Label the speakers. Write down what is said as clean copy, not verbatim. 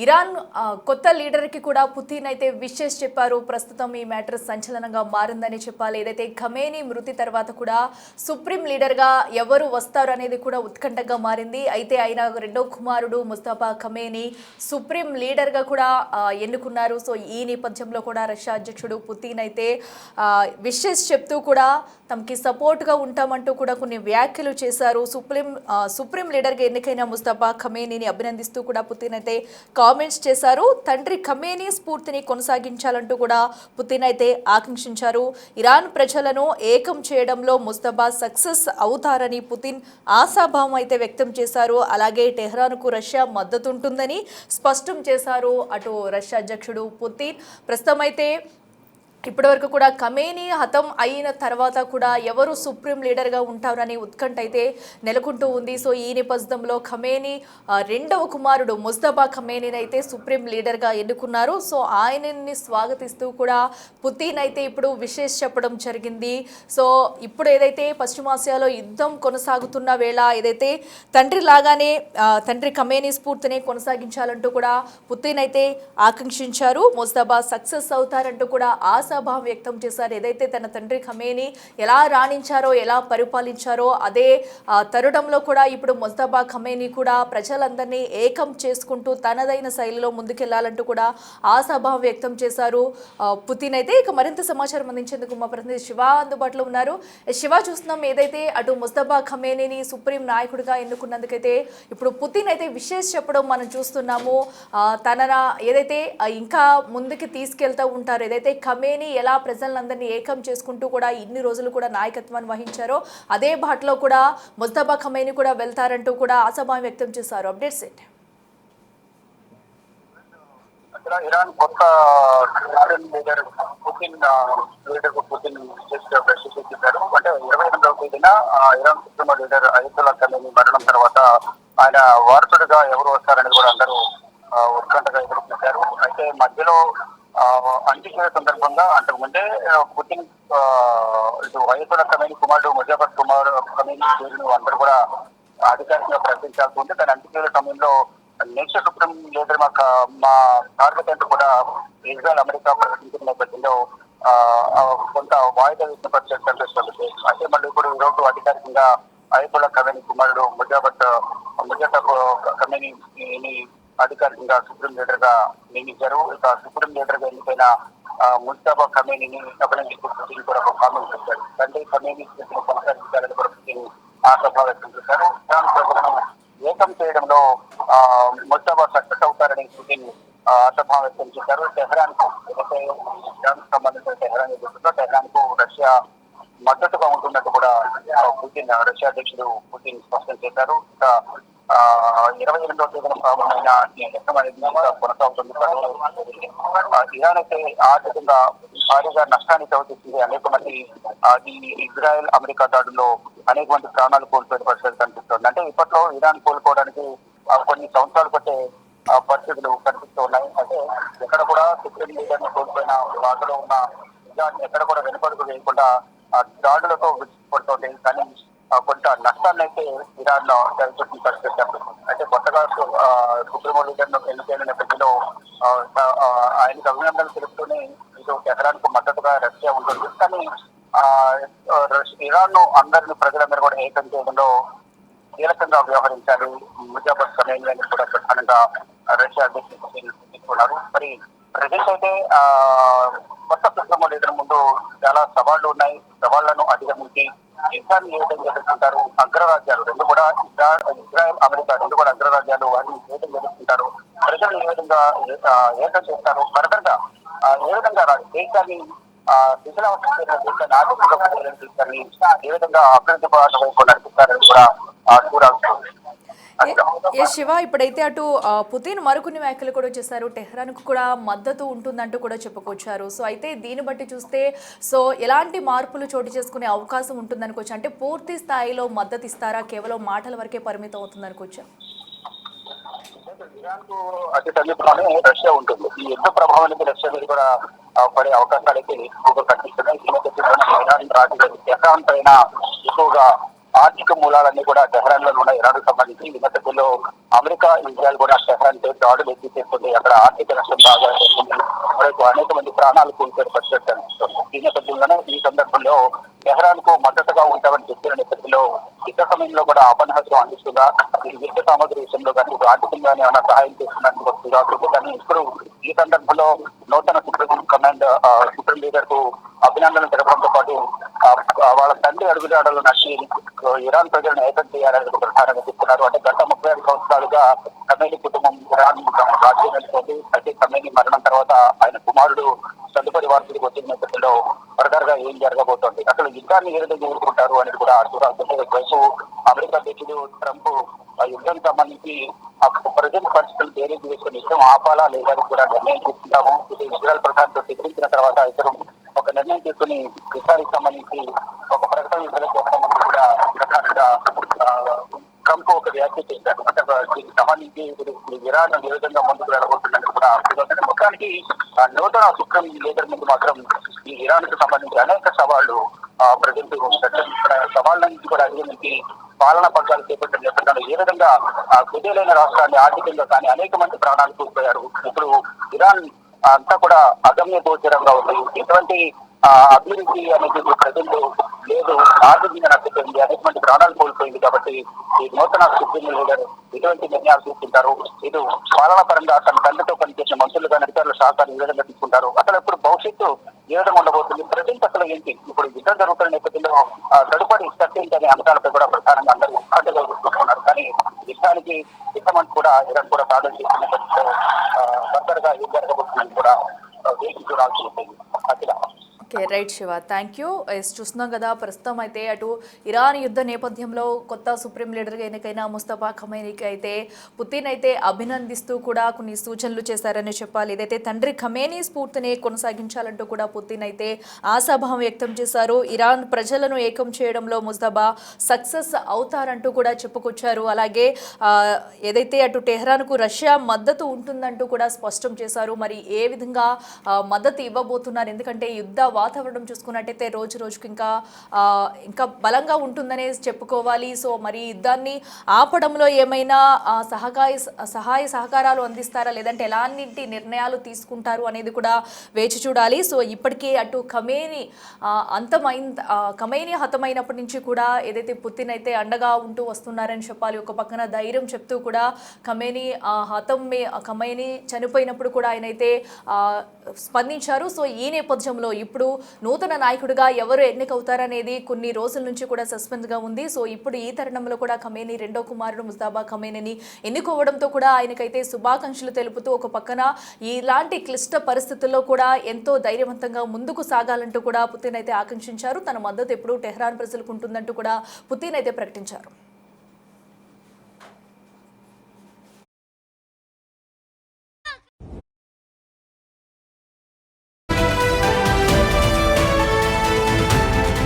Speaker 1: Iran కొత్త లీడర్కి కూడా Putin అయితే విషెస్ చెప్పారు. ప్రస్తుతం ఈ మ్యాటర్ సంచలనంగా మారిందని చెప్పాలి. ఏదైతే ఖమేనీ మృతి తర్వాత కూడా సుప్రీం లీడర్గా ఎవరు వస్తారు అనేది కూడా ఉత్కంఠగా మారింది. అయితే ఆయన రెండో కుమారుడు ముస్తఫా ఖమేనీ సుప్రీం లీడర్గా కూడా ఎన్నుకున్నారు. సో ఈ నేపథ్యంలో కూడా రష్యా అధ్యక్షుడు పుతిన్ అయితే విషెస్ చెప్తూ కూడా తమకి సపోర్ట్గా ఉంటామంటూ కూడా కొన్ని వ్యాఖ్యలు చేశారు. సుప్రీం లీడర్గా ఎన్నికైన ముస్తఫా ఖమేనీని అభినందిస్తూ కూడా పుతిన్ అయితే కామెంట్స్ చేశారు. తండ్రి ఖమేనీ స్ఫూర్తిని కొనసాగించాలంటూ కూడా పుతిన్ అయితే ఆకాంక్షించారు. ఇరాన్ ప్రజలను ఏకం చేయడంలో ముస్తఫా సక్సెస్ అవుతారని పుతిన్ ఆశాభావం అయితే వ్యక్తం చేశారు. అలాగే టెహ్రాన్కు రష్యా మద్దతు ఉంటుందని స్పష్టం చేశారు అటు రష్యా అధ్యక్షుడు పుతిన్. ప్రస్తుతం అయితే ఇప్పటివరకు కూడా ఖమేనీ హతం అయిన తర్వాత కూడా ఎవరు సుప్రీం లీడర్గా ఉంటారని ఉత్కంఠ అయితే నెలకొంటూ ఉంది. సో ఈ నేపథ్యంలో ఖమేనీ రెండవ కుమారుడు ముస్తఫా ఖమేనీని అయితే సుప్రీం లీడర్గా ఎన్నుకున్నారు. సో ఆయనని స్వాగతిస్తూ కూడా పుతిన్ అయితే ఇప్పుడు విషెస్ చెప్పడం జరిగింది. సో ఇప్పుడు ఏదైతే పశ్చిమాసియాలో యుద్ధం కొనసాగుతున్న వేళ ఏదైతే తండ్రి లాగానే తండ్రి ఖమేనీ స్ఫూర్తిని కొనసాగించాలంటూ కూడా పుతిన్ అయితే ఆకాంక్షించారు. ముస్తఫా సక్సెస్ అవుతారంటూ కూడా ఆశాభావం వ్యక్తం చేశారు. ఏదైతే తన తండ్రి ఖమేనీ ఎలా రాణించారో ఎలా పరిపాలించారో అదే తరుణంలో కూడా ఇప్పుడు ముస్తఫా ఖమేనీ కూడా ప్రజలందరినీ ఏకం చేసుకుంటూ తనదైన శైలిలో ముందుకెళ్లాలంటూ కూడా ఆశాభావం వ్యక్తం చేశారు పుతిన్ అయితే. ఇక మరింత సమాచారం అందించేందుకు మా ప్రతినిధి శివ అందుబాటులో ఉన్నారు. శివ, చూస్తున్నాం ఏదైతే అటు ముస్తఫా ఖమేనీని సుప్రీం నాయకుడిగా ఎన్నుకున్నందుకైతే ఇప్పుడు పుతిన్ అయితే విషెస్ చెప్పడం మనం చూస్తున్నాము. తన ఏదైతే ఇంకా ముందుకు తీసుకెళ్తూ ఉంటారు, ఏదైతే ఖమేనీ ఎలా ప్రజలందరినీ ఏకం చేసుకుంటూ కూడా ఇన్ని రోజులు కూడా నాయకత్వాన్ని వహించారో అదే బాటలో కూడా ముస్తఫా ఖమేనీ కూడా వెళ్తారంటూ కూడా ఆశాభావం వ్యక్తం చేశారు. అప్డేట్స్ ఏంటి?
Speaker 2: ఇరాన్ కొత్త లీడర్ పుతిన్ ప్రశ్నించారు. అంటే 28వ తేదీన Iran supreme leader Ayatollah Khamenei మరణం తర్వాత ఆయన వారసుడిగా ఎవరు వస్తారనేది కూడా అందరూ ఉత్కంఠగా ఎదుర్కొంటారు. అయితే మధ్యలో అంత్యక్రియ సందర్భంగా అంతకుముందే పుతిన్ ఇటు అయతుల్లా ఖమేనీ కుమారుడు ముజఫర్ ఖమేనీ పేరును అందరూ కూడా అధికారికంగా ప్రకటించాల్సి ఉంది. దాని అంత్యక్రియల సమయంలో నెక్స్ట్ సుప్రీం లీడర్ మా టార్గెట్ అంటూ కూడా ఇజ్రాయెల్ అమెరికా ప్రకటించిన నేపథ్యంలో కొంత వాయిదా వేసిన పరిస్థితి కనిపిస్తుంది. అయితే మళ్ళీ ఇప్పుడు ఈరోజు అధికారికంగా అయతుల్లా ఖమేనీ కుమారుడు ముజఫర్ ఖమేనీని అధికారికంగా సుప్రీం లీడర్ గా నియమించారు. ఇక సుప్రీం లీడర్ గా ఎన్నికైన ముస్తఫా ఖమేనీని అభినందిస్తూ పుతిన్ కూడా ఒక కామెంట్ చేశారు. తండ్రి ఖమేనీ స్థితిని కొనసాగించాలని కూడా పుతిన్ ఆశాభావం వ్యక్తం చేశారు. ఇరాన్ ప్రజలను ఏకం చేయడంలో ముస్తఫా సక్సెస్ అవుతారని పుతిన్ ఆశాభావం వ్యక్తం చేశారు. టెహ్రాన్ కు ఇరాన్ సంబంధించిన టెహ్రాన్ కు రష్యా మద్దతుగా ఉంటున్నట్టు కూడా రష్యా అధ్యక్షుడు పుతిన్ స్పష్టం చేశారు. ఇక 28వ తేదీన ప్రారంభమైన ఈ యుద్ధం అనేది కొనసాగుతుంది. ఇరాన్ అయితే ఆర్థికంగా భారీగా నష్టాన్ని చవిచూసింది. అనేక మంది ఈ ఇజ్రాయెల్ అమెరికా దాడుల్లో అనేక మంది ప్రాణాలు కోల్పోయిన పరిస్థితి కనిపిస్తుంది. అంటే ఇప్పట్లో ఇరాన్ కోలుకోవడానికి కొన్ని సంవత్సరాలు పట్టే పరిస్థితులు కనిపిస్తూ ఉన్నాయి. అంటే ఎక్కడ కూడా సుప్రీం లీడర్ ని కోల్పోయిన వాటిలో ఉన్న ఇరాన్ ఎక్కడ కూడా వెనుకడుగు వేయకుండా దాడులతో విడిచిపడుతోంది. కానీ కొంత నష్టాన్ని అయితే ఇరాన్ చవిచూసిన పరిస్థితి కనిపిస్తుంది. అంటే కొత్తగా సుప్రీం లీడర్ ఎన్నికైన నేపథ్యంలో ఆయనకు అభినందనలు తెలుపుతూనే ఇటు టెహ్రాన్ కు మద్దతుగా రష్యా ఉంటుంది. కానీ ఇరాన్ ను అందరినీ ప్రజలందరూ కూడా ఏకం చేయడంలో కీలకంగా వ్యవహరించాలి ముజఫర్ ఖమేనీ కూడా ప్రధానంగా రష్యా అధ్యక్షులు తీసుకున్నారు. మరి ప్రజెంట్ అయితే కొత్త సుప్రీం లీడర్ ముందు చాలా సవాళ్లు ఉన్నాయి. సవాళ్లను అధిగమించి యుద్ధాన్ని ఏ విధంగా ఎదుర్కొంటారు, అగ్రరాజ్యాలు రెండు కూడా ఇజ్రాయెల్ అమెరికా రెండు కూడా అగ్రరాజ్యాలు వాటిని ఏ విధంగా ఎదుర్కొంటారు, ప్రజలు ఏ విధంగా ఏకం చేస్తారు, ఫర్దర్గా ఏ విధంగా దేశాన్ని ఏ విధంగా అభివృద్ధి వైపు నడిపిస్తారని కూడా చూడాల్సి.
Speaker 1: శివ, ఇప్పుడైతే అటు పుతిన్ మరికొన్ని వ్యాఖ్యలు కూడా చేశారు. టెహ్రాన్కు కూడా మద్దతు ఉంటుందంటూ కూడా చెప్పుకొచ్చారు. సో అయితే దీన్ని బట్టి చూస్తే సో ఎలాంటి మార్పులు చోటు చేసుకునే అవకాశం ఉంటుందనుకోవచ్చు? అంటే పూర్తి స్థాయిలో మద్దతు ఇస్తారా, కేవలం మాటల వరకే పరిమితం అవుతుందనుకోవచ్చా?
Speaker 2: ఇరాన్ కు అతి సమీపంలోనే రష్యా ఉంటుంది. ఈ యుద్ధ ప్రభావానికి రష్యా మీద కూడా పడే అవకాశాలు అయితే ఎక్కువగా కనిపిస్తున్నాయి. ఈ నేపథ్యంలో ఇరాన్ రాజధాని టెహ్రాన్ పైన ఎక్కువగా ఆర్థిక మూలాలన్నీ కూడా టెహ్రాన్ లో ఉన్న ఇరాన్ కు సంబంధించి ఈ నేపథ్యంలో అమెరికా ఇజ్రాయెల్ కూడా టెహ్రాన్ దాడులు ఎత్తి చేస్తుంది. అక్కడ ఆర్థిక నష్టం బాగా చేస్తుంది. మరొక అనేక మంది ప్రాణాలు కోల్పోయిన పరిస్థితి అనిపిస్తుంది. ఈ నేపథ్యంలోనే ఈ సందర్భంలో టెహ్రాన్ కు మద్దతుగా ఉంటామని చెప్పిన నేపథ్యంలో యుద్ధ సమయంలో కూడా అపనహస్యం అందిస్తుందా, ఈ యుద్ధ సామగ్రి విషయంలో కానీ ఆర్థికంగానే ఏమైనా సహాయం చేస్తున్నట్టు వస్తుందా. కానీ ఇప్పుడు ఈ సందర్భంలో నూతన సుప్రీం లీడర్ కు అభినందనలు తెలపడంతో పాటు వాళ్ళ తండ్రి అడుగుజాడలు నచ్చి ఇరాన్ ప్రజలను ఏకం చేయాలని ప్రధానంగా చెప్తున్నారు. అంటే గత 35 సంవత్సరాలుగా ఖమేనీ కుటుంబం ఇరాన్ రాజ్యం వెళ్తుంది. అయితే ఖమేనీ మరణం తర్వాత ఆయన కుమారుడు తదుపరి వారసుడికి వచ్చిన నేపథ్యంలో ఫర్దర్గా ఏం జరగబోతోంది, అసలు యుద్ధాన్ని ఏ విధంగా ఎదుర్కొంటారు అనేది కూడా చూడాల్సిందే. వైపు అమెరికా అధ్యక్షుడు ట్రంప్ యుద్ధం సంబంధించి ప్రజెంట్ పరిస్థితులు బేరీజ్ వేసుకుని యుద్ధం ఆపాలా లేదా కూడా నిర్ణయం తీసుకుంటాము. ఇది ఇజ్రాయెల్ ప్రధానితో చర్చించిన తర్వాత ఇద్దరు ఒక నిర్ణయం తీసుకుని యుద్ధానికి సంబంధించి ఒక ప్రకటన విడుదల చేయడం కూడా ప్రధానంగా ట్రంప్ ఒక వ్యాఖ్య చేశారు. అంటే దీనికి సంబంధించి ఇరాన్ ఏ విధంగా ముందుకు వెళ్ళబోతుందని కూడా మొత్తానికి నూతన సుప్రీం లీడర్ ముందు మాత్రం ఈ ఇరాన్ కు సంబంధించి అనేక సవాళ్లు ప్రజెంట్ సవాళ్ళ నుంచి కూడా అధిగమించి పాలనా పగ్గాలు చేపట్టిన నేపథ్యంలో ఏ విధంగా కుదేలైన రాష్ట్రాన్ని ఆర్థికంగా కానీ అనేక మంది ప్రాణాలు కోల్పోయారు. ఇప్పుడు ఇరాన్ అంతా కూడా అగమ్య గోచరంగా ఉంది. ఎటువంటి అభివృద్ధి అనేది ప్రజలు లేదు, ఆర్థికంగా నష్టపోయింది, అనేక మంది ప్రాణాలు కోల్పోయింది. కాబట్టి ఈ నూతన సుప్రీం లీడర్ ఎటువంటి నిర్ణయాలు తీసుకుంటారు, ఇది పాలనా పరంగా తన తండ్రితో పనిచేసిన మంత్రులుగా అధికారుల సహకారం ఏ విధంగా తీసుకుంటారు, అసలు ఇప్పుడు భవిష్యత్తు ఏ విధంగా ఉండబోతుంది, ప్రజెంట్ అసలు ఏంటి, ఇప్పుడు యుద్ధం జరుగుతున్న నేపథ్యంలో తదుపరి స్టెప్ ఏంటి అనే అంశాలపై కూడా ప్రధానంగా అందరూ ఉత్కంఠగా చూస్తున్నారు. కానీ యుద్ధానికి యుద్ధమంటూ కూడా ఇరాన్ కూడా సాధన చేసిన నేపథ్యంలో ఫర్దర్గా ఏం జరగబోతుందని కూడా వేచి చూడాల్సి ఉంటుంది. Akhila.
Speaker 1: Okay, right Shiva, thank you. చూస్తున్నాం కదా, ప్రస్తుతం అయితే అటు ఇరాన్ యుద్ధ నేపథ్యంలో కొత్త సుప్రీం లీడర్గా ఎన్నికైన ముస్తఫా ఖమేనీకి అయితే పుతిన్ అయితే అభినందిస్తూ కూడా కొన్ని సూచనలు చేశారని చెప్పాలి. ఏదైతే తండ్రి ఖమేనీ స్ఫూర్తిని కొనసాగించాలంటూ కూడా పుతిన్ అయితే ఆశాభావం వ్యక్తం చేశారు. ఇరాన్ ప్రజలను ఏకం చేయడంలో ముస్తఫా సక్సెస్ అవుతారంటూ కూడా చెప్పుకొచ్చారు. అలాగే ఏదైతే అటు టెహ్రాన్కు రష్యా మద్దతు ఉంటుందంటూ కూడా స్పష్టం చేశారు. మరి ఏ విధంగా మద్దతు ఇవ్వబోతున్నారు, ఎందుకంటే యుద్ధ వాతావరణం చూసుకున్నట్టయితే రోజు రోజుకి ఇంకా బలంగా ఉంటుందనే చెప్పుకోవాలి. సో మరి యుద్ధాన్ని ఆపడంలో ఏమైనా సహాయ సహకారాలు అందిస్తారా, లేదంటే ఎలాంటి నిర్ణయాలు తీసుకుంటారు అనేది కూడా వేచి చూడాలి. సో ఇప్పటికే అటు ఖమేనీ హతమైనప్పటి నుంచి కూడా ఏదైతే పుతిన్ అయితే అండగా ఉంటూ వస్తున్నారని చెప్పాలి. ఒక పక్కన ధైర్యం చెప్తూ కూడా ఖమేనీ చనిపోయినప్పుడు కూడా ఆయన అయితే స్పందించారు. సో ఈ నేపథ్యంలో ఇప్పుడు నూతన నాయకుడిగా ఎవరు ఎన్నికవుతారనేది కొన్ని రోజుల నుంచి కూడా సస్పెన్స్ గా ఉంది. సో ఇప్పుడు ఈ తరుణంలో కూడా ఖమేనీ రెండో కుమారుడు ముస్తఫా ఖమేనీని ఎన్నుకోవడంతో కూడా ఆయనకైతే శుభాకాంక్షలు తెలుపుతూ ఒక పక్కన ఇలాంటి క్లిష్ట పరిస్థితుల్లో కూడా ఎంతో ధైర్యవంతంగా ముందుకు సాగాలంటూ కూడా పుతిన్ అయితే ఆకాంక్షించారు. తన మద్దతు ఎప్పుడు టెహ్రాన్ ప్రజలకు ఉంటుందంటూ కూడా పుతిన్ అయితే ప్రకటించారు.